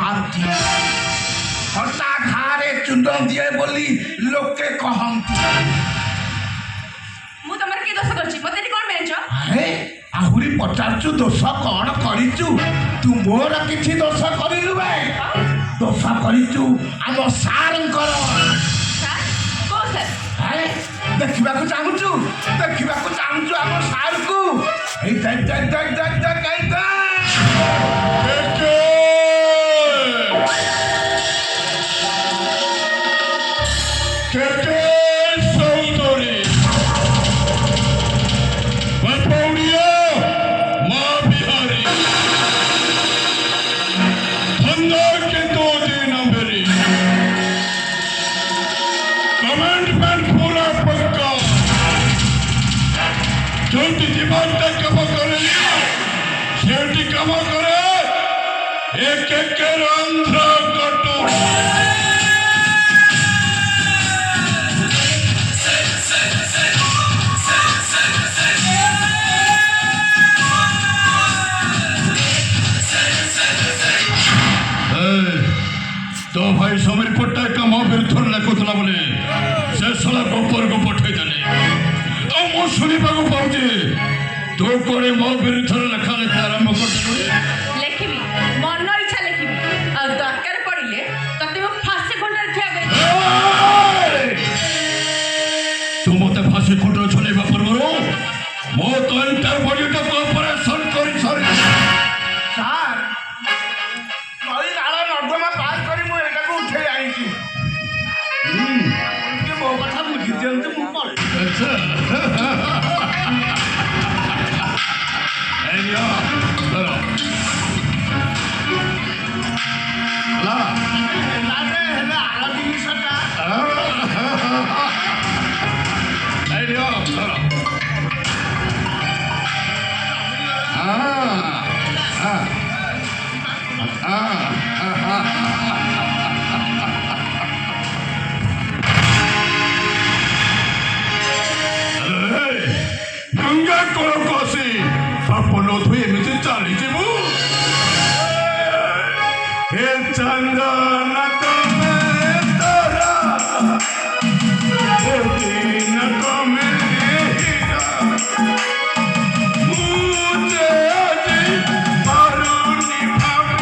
कहांती हटा घारे चुंड दिए बोली लोके कहंती मु तमर के दोष करछि मते नि कोन बेंच अरे आहुरी पचारचु दोष कौन करिचु तू मोर किछि दोष करिलु बे दोष करिचु आम सारंकर सर को सर अरे देखिबा को चाहूचु आम सार को ए देख तो भाई समीर पट्टनायक का मो विरुद्ध लेखुला बोले से साला गोपर को पठे देले आ मो सुनिबा को पाउजे तो कोरे मो विरुद्ध लेखा लेखा आरंभ कर लेखिबी मन इच्छा लेखिबी आ दरकार पड़िले तते मो फांसी खंडा रखिया बे तू मते फांसी खंडा छलेबा परबरो मो तो इंटर बॉडी तो ऑपरेशन करी सर सार नई नाल नर्दमा पास करी मु एटा को उठे आईची के मो कथा बुझी दियंतु मु पळे अच्छा एलिया चलो ला नारे हेला आला जिनिसटा एलिया चलो गंगा कोल कोसी अपन धुए मिते चली जीवु हे चंदन तमे तोरा हे दिन तमे हीरा मुझे अजी परुनी भाभी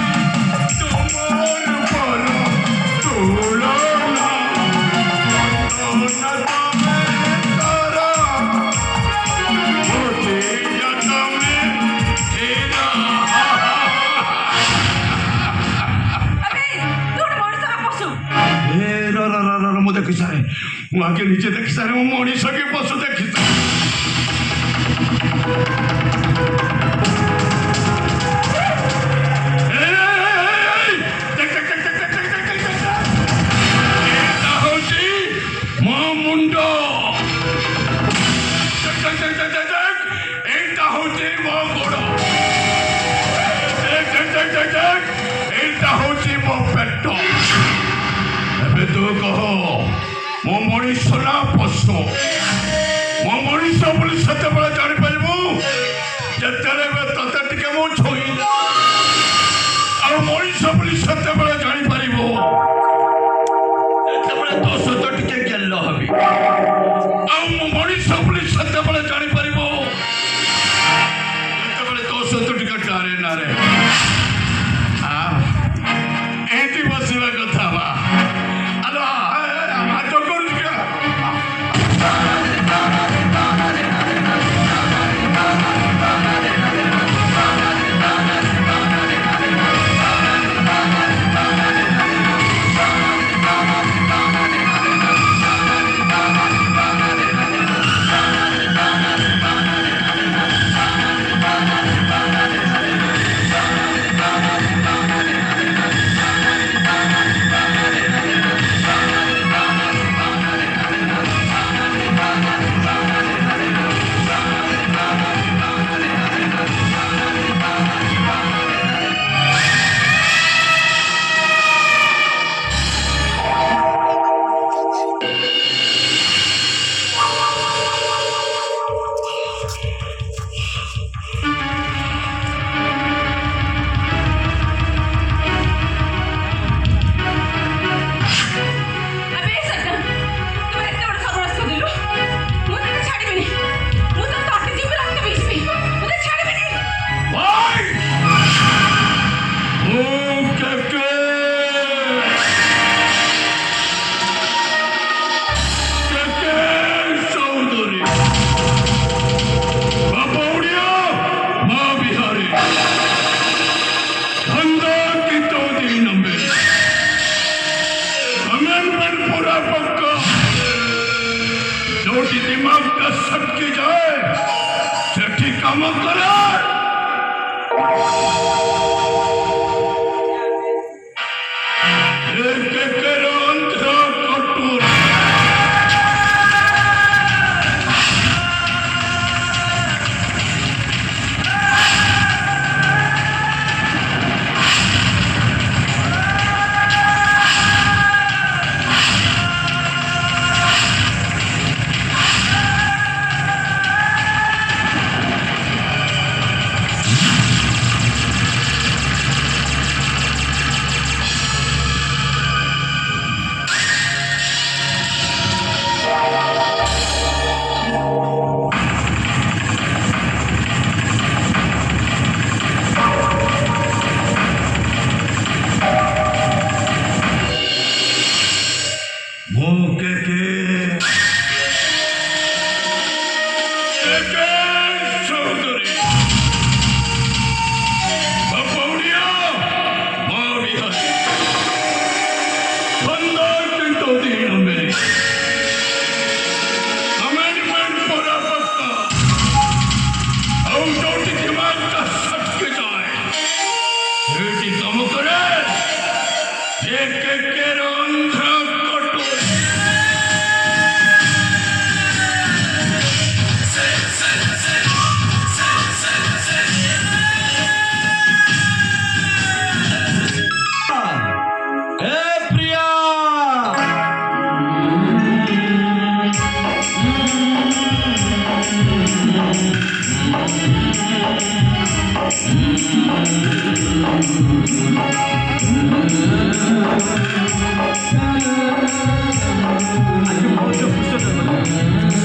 तुमर पर तुलना चंदन तमे तोरा देखी सारे आगे नीचे देखी सारे मनीष के पशु देखी मो मुंड एटा होची मो गोड़ एटा होची मो पेट एबे तू कह मो मनीष ना पशु मो मनीष बोली सत्य बड़ा जानी पारिबु जतरे बे तते टिके मो छोई आ मनीष बोली सत्य बड़ा जानी पारिबु जतरे तो सत्य टिके गेल हबी आ मो मनीष बोली सत्य बड़ा जानी पारिबु जतरे तो सत्य टिके डारे ना रे आ एती बसिवा कथा बा କାମ କର।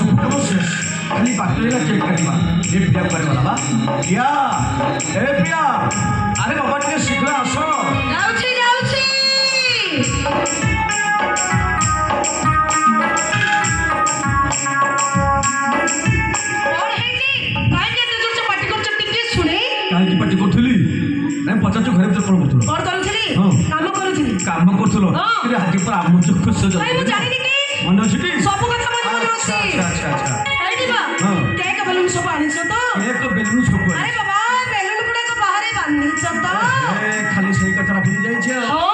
खाली बाटलीला चेक करिबा लिफ्ट टैप करबा बाबा प्रिया ए प्रिया अरे बाबा टिके शीघ्र आसो যাଉଛି যাଉଛି और ହେଇଛି କାହିଁକି ଏତେ ଜୋରସେ ପାଟି କରୁଛ ଟିକେ ଶୁଣେ କାହିଁକି ପାଟି କରୁଥିଲି ନାଇଁ ପଚାରୁଛୁ ଘରେ ଭିତରେ କ'ଣ କରୁଥିଲ କଣ କରୁଥିଲି ହଁ। କାମ କରୁଥିଲି ହଁ ହଁ। କିନ୍ତୁ ଆଜି ପୁରା ଆମ ଚକ୍ଷୁ ଭାଇ ମୁଁ ଜାଣିନି କି ମନେ ଅଛି କି ସବୁ କଥା ମନେ ଆଚ୍ଛା ଅଛି ଆଚ୍ଛା ଆଚ୍ଛା ହେଇଟି ବା ହଁ। କେକ୍ ବେଲୁନ ସବୁ ଆଣିଛ ତ ଏକ ବେଲୁନ ସବୁ ଆରେ ବାବା ବେଲୁନ ଗୁଡାକ ବାହାରେ ବାନ୍ଧିଛ ତ ଏ ଖାଲି ସେଇ କଥାଟା ଭୁଲି ଯାଇଛି ଆଉ ହଁ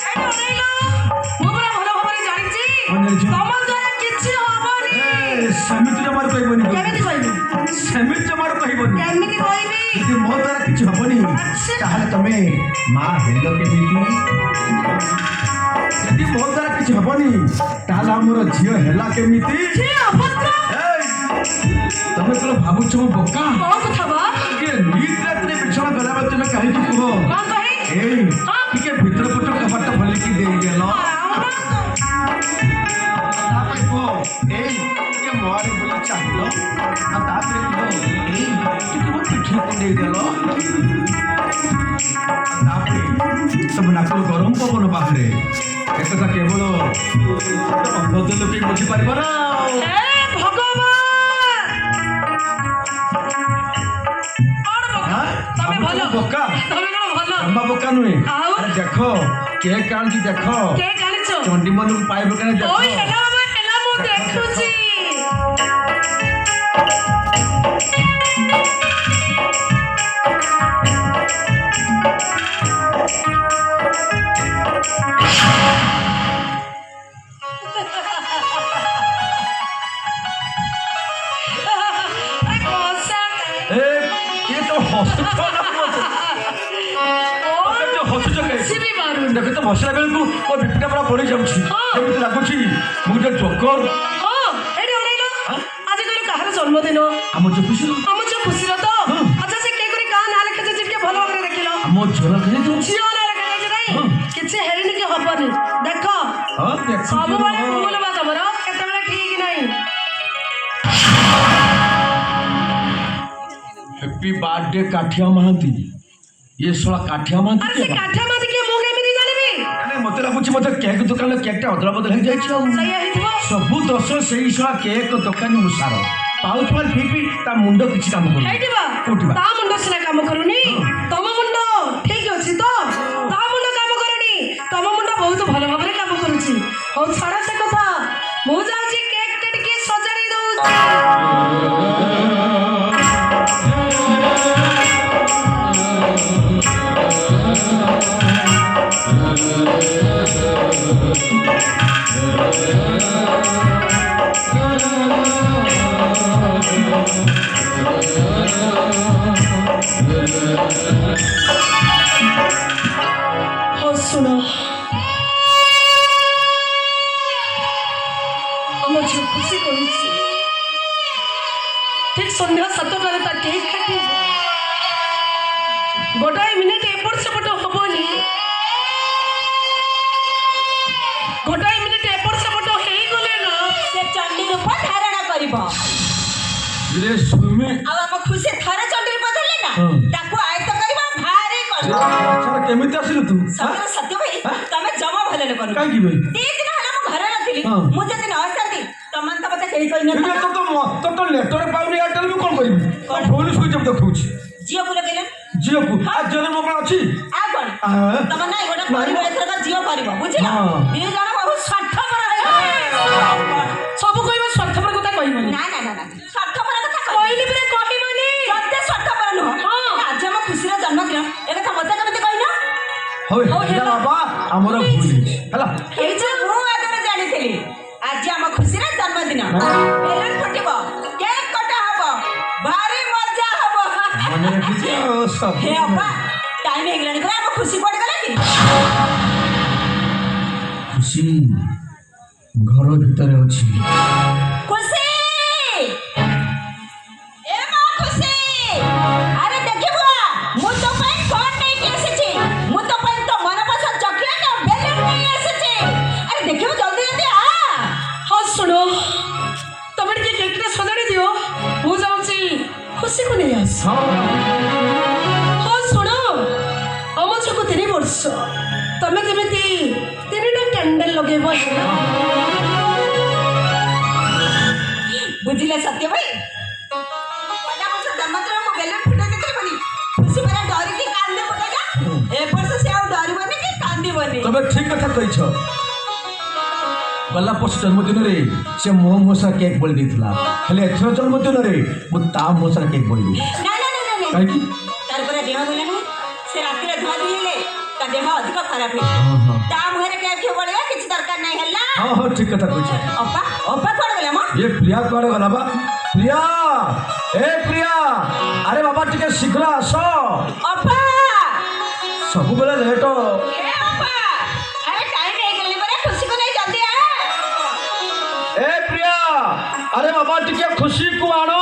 ଏଇଟା ଅନେଇଲ ମୁଁ ପୁରା ଭଲ ଭାବରେ ଜାଣିଛି କଣ ଜାଣିଛ? ତମ ଦ୍ୱାରା କିଛି ହବନି ଏ ସେମିତି ଜମାରୁ କହିବନି କେମିତି କହିବି ସେମିତି ଜମାରୁ କହିବନି କେମିତି କହିବି ଯଦି ମୋ ଦ୍ୱାରା କିଛି ହବନି ଆଚ୍ଛା। ତାହେଲେ ତମେ ମା ହେଲ କେମିତି ଯଦି ମୋ ଦ୍ୱାରା କିଛି ହବନି ତାହେଲେ ଆମର ଝିଅ ହେଲା କେମିତି ଝିଅ ଅଭଦ୍ର ଏଇ, ତମେ କ'ଣ ଭାବୁଛ ମୋ ବୋକା କଣ କଥା ବା ଟିକେ ନିଟ୍ ରାତିରେ ବିଛଣା ଗଲାବେଳେ ତମେ କାହିଁକି କୁହ କଣ କହି ଏଇ ଟିକେ ଭିତର ପଟ କବାଟ ଖୋଲିକି ଦେଇଦେଲ ତାପରେ କୁହ ଏଇ ଟିକେ ମୋଆରେ ବୋଲି ଚାହିଁଲ ଆଉ ତାପରେ କୁହ ଏଇ ଟିକେ ମୋ ପିଠିରେ କୁଣ୍ଡେଇଦେଲ ତାପରେ ତମ ନାକରୁ ଗରମ ପବନ ବାହାରେ ଏକଥା କେବଳ ଅଭଦ୍ର ଲୋକେ ବୁଝିପାରିବ ନା ଏ ଭଗବାନ କଣ ବୋକା ଆଁ? ତମେ ଭଲ ବୋକା ତମେ କଣ ଭଲ ଜମା ବୋକା ନୁହେଁ ଆଉ? ଆରେ ଦେଖ କେକ୍ ଆଣିଛି ଦେଖ କେକ୍ ଆଣିଛ ଚଣ୍ଡୀ ମନକୁ ପାଇବ କାନେ ଦେଖ ଓଇ ହେଲା ବାବା ହେଲା ମୁଁ ଦେଖୁଛି ଏ କଷା ଏ ये तो हସୁଛ ନା କୁହ ଓ ଯୋଉ ହସୁଛ କାଇଁ ସିବି ମାରୁ ଦେଖ ତ ହସିଲା ବେଳକୁ ମୋ ବିପିଟା ପୁରା ବଢି ଯାଉଛି ହଁ। କେମିତି ଲାଗୁଛି ମୁଁ ଗୋଟେ ଜୋକର ହଁ ଏଇଠି ଅନେଇଲ ଆଜି କହିଲ କାହାର ଜନ୍ମଦିନ ଆମ ଯୋଉ ଖୁସି ଆମ ଝିଅ ଖୁସିର ତ ହଁ। ଆଚ୍ଛା ସେ କେକ୍ କରି କାହା ନାଁ ଲେଖାଯାଇଛି ଟିକେ ଭଲ ଭାବରେ ଦେଖିଲ ଆମ ଝିଅ ଖାଇଛୁ ଝିଅ ନାଁ ଲେଖାଯାଇଛି ନାଇଁ ହଁ। କିଛି ହେଇନି କି ହବନି ଦେଖ ହଁ ସବୁବେଳେ ଦେଖ ଭୁଲ ବା ତମର କେତେବେଳେ ଠିକ ନାହିଁ हैप्पी बर्थडे काठिया महांती ये सोला काठिया ଆରେ महांती ସେ କାଠ ମାତି କିଏ ମୁଁ କେମିତି ଜାଣିବି ମାନେ ମତେ ଲାଗୁଛି ମତେ କେକ୍ ଦୋକାନରେ କେକ୍ଟା ଅଦଳ ବଦଳ ହେଇଯାଇଛି ଆଉ ସେଇଆ ହେଇଥିବ ସବୁ ଦୋଷ ସେଇ ଶଳା କେକ୍ ଦୋକାନୀ ମୁସାର ପାଉଥିବା ଠିକ ତା ମୁଣ୍ଡ କିଛି କାମ କରୁନି ହେଇଠି ବା କୋଉଠି ବା? ତା ମୁଣ୍ଡ ସିନା କାମ କରୁନି ତମ ମୁଣ୍ଡ ଠିକ ଅଛି ତ ତା ମୁଣ୍ଡ କାମ କରୁନି ତମ ମୁଣ୍ଡ ବହୁତ ଭଲ ଭାବରେ କାମ କରୁଛି ହଉ ଛାଡ ସେ କଥା ମୁଁ ଯାଉଛି କେକ୍ ଟା ଟିକେ ସଜାଡି ଦଉଛି ହଁ ଶୁଣ, ଆମ ଝିଅ ଖୁସି କରୁଛି। ଠିକ ସନ୍ଧ୍ୟା 7টাରେ ତା କେକ୍ କାଟିବ। ଗୋଟାଏ ମିନିଟ ଏପଟ ସେପଟ ହବନି। ଗୋଟାଏ ମିନିଟ ଏପଟ ସେପଟ ହେଇଗଲେ ନା ସେ ଚଣ୍ଡୀ ରୂପ ଧାରଣ କରିବ। रे सुमी ଆଉ ଆମ ଖୁସି ଥରେ ଚଣ୍ଡୀ ରୂପ ଧରିଲେ ନା ହଁ। ତାକୁ ଆୟତ୍ତ କରିବା ଭାରି କଷ୍ଟ। अच्छा केमिति आसिलु तू ସତରେ ସତ୍ୟ ଭାଇ ତମେ ଜମା ଭଲ ଲୋକ ନୁହଁ। काई की भाई 2 ଦିନ ହେଲା ମୁଁ ଘରେ ନଥିଲି। ହଁ। ମୁଁ ଯଦି ନ ଆସିଥାନ୍ତି ତମାନେ ତ ମତେ କେହି ये କହିନଥାନ୍ତା। तो लेटर पाउनी एयरटेल में कोन करिबी फोन सुइच ऑफ देखौछि ଝିଅକୁ ଲଗେଇଲେ जियो को आ जन मोबाइल अछि ଆଉ କଣ हाँ। ତମ ନାଇଁ ଗୋଟେ କରିବ ଏଥରକ ଝିଅ କରିବ ବୁଝିଲ। ହଁ। 2 ଜଣ ବହୁତ ସ୍ୱାର୍ଥପର ହେଇଗଲେ। ସବୁ କହିବା ସ୍ୱାର୍ଥପର କଥା କହିବନି। ନା ନା ନା ନା ସ୍ୱାର୍ଥପର କଥା କହିଲି ପରା କହିବନି। ଯଦି ସ୍ୱାର୍ଥପର ନୁହଁ ହଁ। ଆଜି ଆମ ଖୁସିର ଜନ୍ମଦିନ ଏ କଥା ମତେ କେମିତି କହିନ? होय हो, हेला हेला। बाबा हमर भूल हला ଏଇ ଯେ ମୁଁ ଆଗରେ ଜାଣିଥିଲି ଆଜି ଆମ ଖୁସିର ଜନ୍ମଦିନ। ବେଲୁନ ଫୁଟିବ, କେକ୍ କଟା ହବ, ଭାରି ମଜା ହବ। माने रखिछि सब ହେ ଅପା ଟାଇମ ହେଇଗଲାଣି ପରା ଆମ ଖୁସି ପଡି ଗଲା କି? खुशी घर भीतर अछि ଖୁସି ଏ ମା ଖୁସି ଆରେ ଦେଖିବୁ ମୁଁ ତୋ ପାଇଁ କଣ ନେଇକି ଆସିଛି। ମୁଁ ତୋ ପାଇଁ ତୋ ମନପସନ୍ଦ ଚକଲେଟ ଆଉ ବେଲୁନ ନେଇ ଆସିଛି। ଆରେ ଦେଖିବୁ ଜଲ୍ଦି ଜଲ୍ଦି ଆ। ହଁ ଶୁଣ, ତମେ ଟିକେ କେକଟା ସଜାଡ଼ି ଦିଅ। ମୁଁ ଯାଉଛି ଖୁସିକୁ ନେଇ ଆସ। हां ହଁ ଶୁଣ, ଆମ ଝିଅକୁ 3 ବର୍ଷ। ତମେ ଯେମିତି 3ଟା କ୍ୟାଣ୍ଡେଲ ଲଗେଇବ ହେଲା। ବୁଝିଲେ ସତ୍ୟ ଭାଇ ଗଲା ବର୍ଷ ଜନ୍ମଦିନ ମୁଁ ବେଲୁନ ଫୁଟେଇ ଦେଇଥିଲି ବୋଲି ଖୁସି ପରା ଡରିକି କାନ୍ଦି ପକେଇଲା। ଏ ବର୍ଷ ସେ ଆଉ ଡରିବନି କି କାନ୍ଦିବନି। तबे ठीक कथा कहिछ गला वर्ष जन्मदिन रे से मो मोसा केक बोल देथिला खाली एथर जन्मदिन रे मु ता मोसा केक बोल दी ନା ନା ନା ନା काहे की ତାର ପରା ଦେହ ଭଲ ନାହିଁ। ସେ ରାତିରେ ଧୁଆ ଧୁଇ ହେଲେ ତା ଦେହ ଅଧିକ ଖରାପ ହେଇଯିବ। हां हां ତା ମୁହଁରେ କେକ୍ ଘିଅ ବଳିବା କିଛି ଦରକାର ନାହିଁ ହେଲା। हां हां ठीक कथा कहिछ ଅପା ଅପା କୁଆଡେ ଗଲା ମ? ये प्रिया कुआडे गला बा प्रिया ए प्रिया अरे बाबा टिके शीघ्र आस ଅପା सब बेले लेट ହେ ଅପା ଆରେ ଟାଇମ ହେଇଗଲାଣି ପରା ଖୁସିକୁ ନେଇ ଜଲ୍ଦି ଆ। ए प्रिया अरे बाबा टिके खुशी को आनो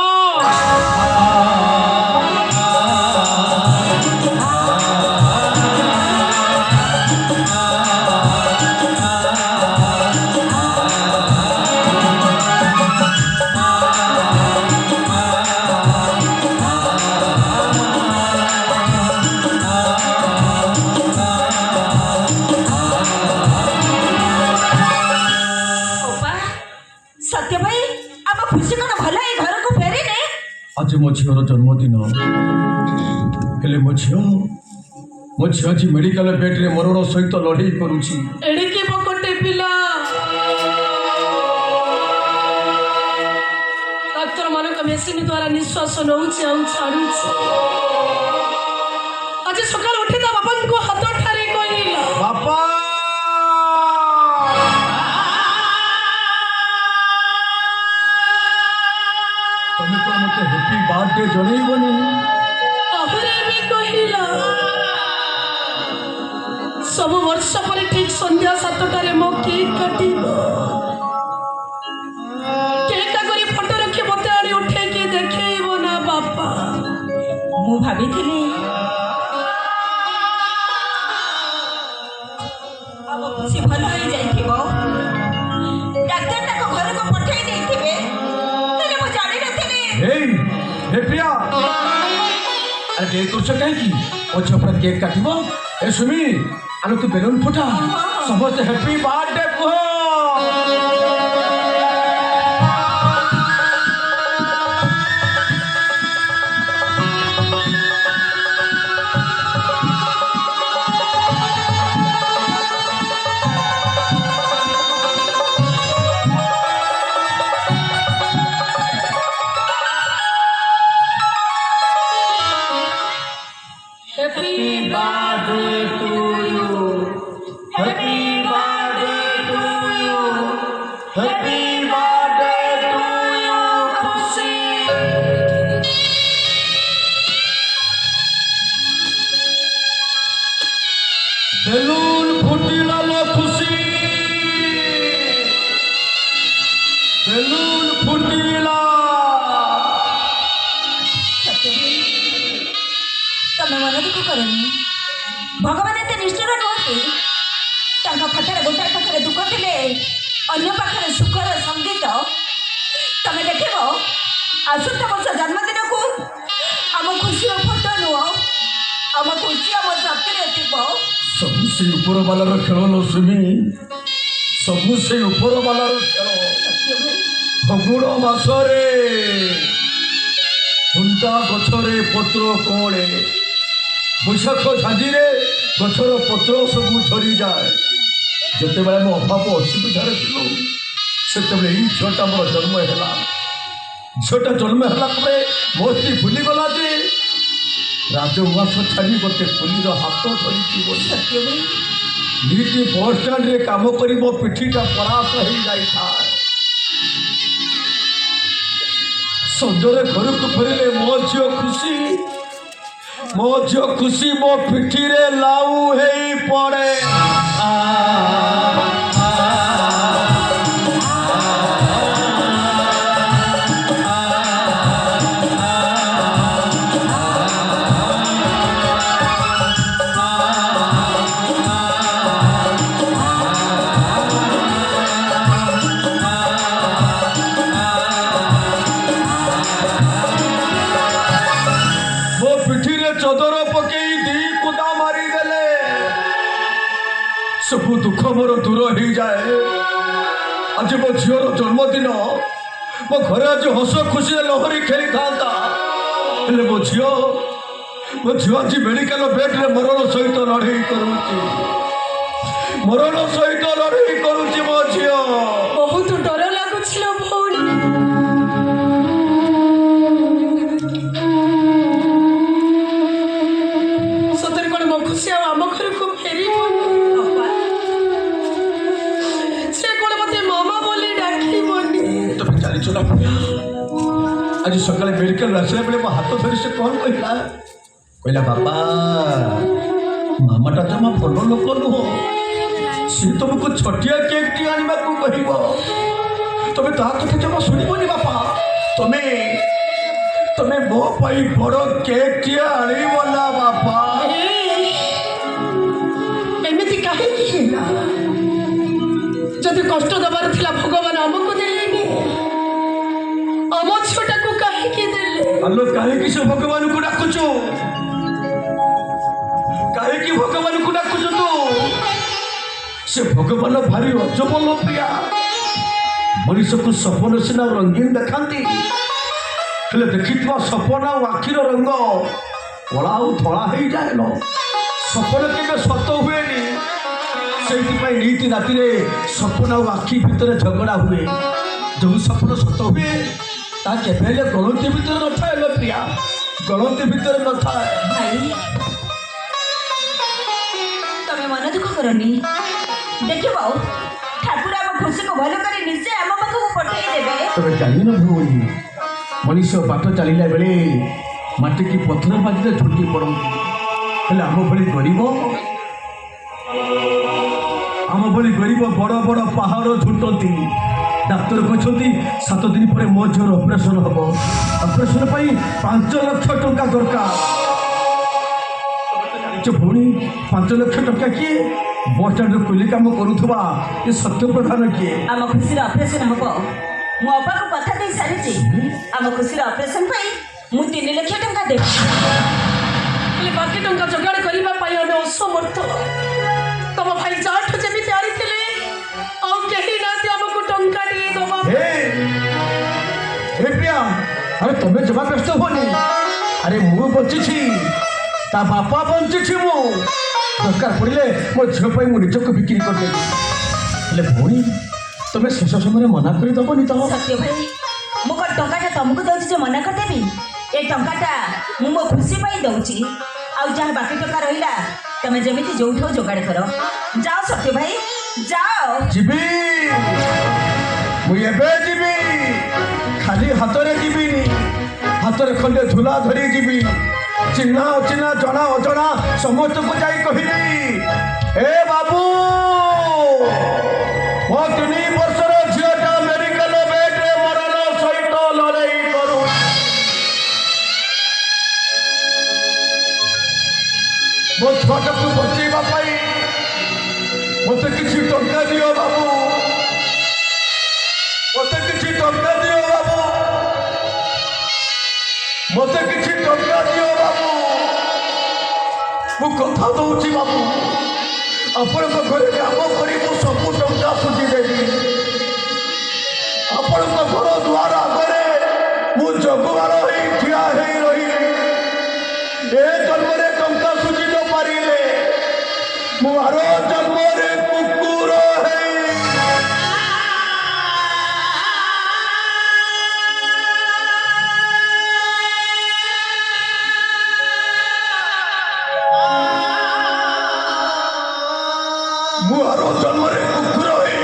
ଅପା ସତ୍ୟ ଭାଇ ଆମ ଖୁସି କଣ ଭଲ ଏଇ ଘରକୁ ଫେରିଲେ? आज मो झीर जन्मदिन हेले मो झी आज मेडिकल बेड रे मरण सहित लड़ाई करूची ଏଡ଼ିକି ପକଟେ ପିଲା। ଡାକ୍ତରମାନଙ୍କ ମେସିନ ଦ୍ୱାରା ନିଶ୍ୱାସ ନେଉଛି ଆଉ ଛାଡୁଛି। ଆଜି ସକାଳୁ ଉଠି ତା ବାପାଙ୍କୁ ହାତ ଠାରି କହିଲା, बापा तमे तो मते हैप्पी बर्थडे जणैबनी ଆହୁରି ବି କହିଲା, ସବୁ ବର୍ଷ ପରେ ଠିକ ସନ୍ଧ୍ୟା 7টাରେ ମୋ କେକ୍ କାଟିବ। କେକ୍ କରି ଫଟୋ ରଖି ମତେ ଆଣି ଉଠେଇକି ଦେଖେଇବ ନା ବାପା। ମୁଁ ଭାବିଥିଲି ଆମ ଖୁସି ଭଲ ହେଇଯାଇଥିବ। ଡାକ୍ତର ତାକୁ ଘରକୁ ପଠେଇ ଦେଇଥିବେ। ହେଲେ ମୁଁ ଜାଣିନଥିଲି। हे हे प्रिया अरे देर करछ काहे की ओ छपरा केक काटिबो ए सुमी आलो तू बेलून फुटा समस्त हैप्पी बर्थडे को Happy birthday to you. Happy birthday to दुख करनी भगवान एत निष्ठुर नुहति फटार गोटाए पाखे दुख थे अन्य पाखे सुखर संगीत तमें देख आसंता वर्ष जन्मदिन को आम खुशी फोटो नुह आम खुशी आम साथी थी सब से ऊपर बालार खेल लो सुमी सब से ऊपर बालार खेल फगुण मासरे हुंटा गछरे पत्र कळे बैशाख झांझीरे गछर पत्र सब झरी जाए जिते बेले मो अभाव असुविधार थिलु सेते झीटा मोर जन्म है झीटा जन्म है मो स्त्री भूलीगला जे राजउवास छाड़ी गोटे पुलिर हाथ धरी नीति बस स्टाण्ड रे काम करी मो पिठीटा परास हो जाए सजरे घर को फेरिले मो झील खुशी मो पिठी रे लाऊ हे पड़े सब दुख मोर दूर हो जाए आज मो झीर जन्मदिन मो घर आज हस खुशी लहरी खेली था मो झी आज मेडिकल बेड्रे मरण सहित लड़े मरण सहित लड़े करुच्ची मो झी बहुत डर लगुच भौणी सତରେ कौन मो खुशी आम घर को फेरी से कौन मत मामा बोली डाकी तुम जानिच ना आज सकाଳେ मेडिकल आसला बेले मो हाथ धरी से कौन कहला बापा मामाटा जमा भल लोक नुह सी तुमको छटिया केक टी आने को कह तुम ता कथा जमा शुणबनी बापा तुम्हें मो पाई बड़ केक टी आना बापा एमती कहीं जदि कष्ट दबार थिला भगवान आमको देलेनी आम छुटा को कहीं देले अल्लो कहीं से भगवान को डाकुचु कहीं भगवान को डाकुचु तू से भगवान भारी अजबल प्रिया मनीष को सपन सीना रंगीन देखाती हेले देखी सपन आखिर रंग कला धला हो जाए सपन के सत हुए से नीति राति सपन आखि भितर झगड़ा हुए जो सपन सत हुए ताके गणती भितर न था प्रिया गणती भितर न था भाई तमें मन दुख करनी देख ठाकुर आम खुशी को भल कर निश्चय आम पाखक पठे देवे तुम जान भौणी मनीष बाट चलला बेले माटी की पथर बाजी झुटी पड़ती हेले आम भली गरीब बड़ बड़ पहाड़ झुटती डाक्तर कहते 7 दिन पर मो झीर ऑपरेशन हम ऑपरेशन 5 लाख टंका दरकार भौणी 5 लाख टंका किए बस स्टाण्ड कुली काम करुवा ये सत्य प्रधान किए आम खुशी ऑपरेशन हम मो अब्बा को कथा दे सारी आम खुशी ऑपरेशन मु 3 लाख टंका देवी बाकी टंका जोगाड़ करने आम असमर्थ तुम भाई जाठ जमी जारी आमको टंका नहीं दबा प्रिया अरे तुम्हें जमा व्यस्त होनी अरे मु बची ता बापा बंची मु दरकार पड़े मो झील मु निजक बिक्री करदेवी भौणी तुम्हें शेष समय मना करदेवनी तो सत्य भाई मु कौन टंका तुमको दौची जो मना करदेवी ये टंकाटा मु मो खुशी दौची आउ जहाँ बाकी टंका रहा तमें जमी जो जोगाड़ कर जाओ सत्य भाई जाओ जीवी मुझे जीवी खाली हाथ में जीविनी हाथ में खंडे झूला धरी जीवी चिन्हा अचिन्हा जना अजना समस्त को जाई कहबी ए बाबू मो 3 वर्षर झीटा मेडिकल बेड्रे मरण सहित लड़ाई करू ମତେ କିଛି ଟଙ୍କା ଦିଅ ବାବୁ। ମୁଁ କଥା ଦଉଛି ବାବୁ, ଆପଣଙ୍କ ଘରେ କାମ କରି ମୁଁ ସବୁ ଟଙ୍କା ସୁଝିଦେବି। ଆପଣଙ୍କ ଘର ଦୁଆର ଆଗରେ ମୁଁ ଜଗୁଆଳ ହେଇ ଠିଆ ହେଇ ରହିଲି। ଏ ଜନ୍ମରେ ଟଙ୍କା ସୁଝି ନ ପାରିଲେ ମୁଁ ଆର ଜନ୍ମରେ କୁକୁର ହେଇ ମୁଁ ଆର ଜନ୍ମରେ କୁକୁର ହେଇ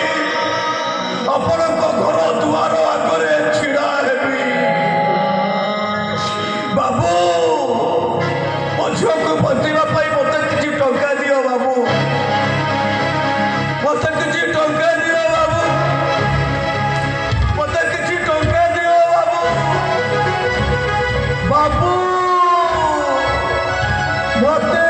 ଆପଣଙ୍କ ଘର ଦୁଆର ଆଗରେ ଛିଡ଼ା ହେବି। ବାବୁ, ମୋ ଝିଅକୁ ବଞ୍ଚିବା ପାଇଁ ମୋତେ କିଛି ଟଙ୍କା ଦିଅ ବାବୁ। ମୋତେ କିଛି ଟଙ୍କା ଦିଅ ବାବୁ। ମୋତେ କିଛି ଟଙ୍କା ଦିଅ ବାବୁ। ବାବୁ, ମୋତେ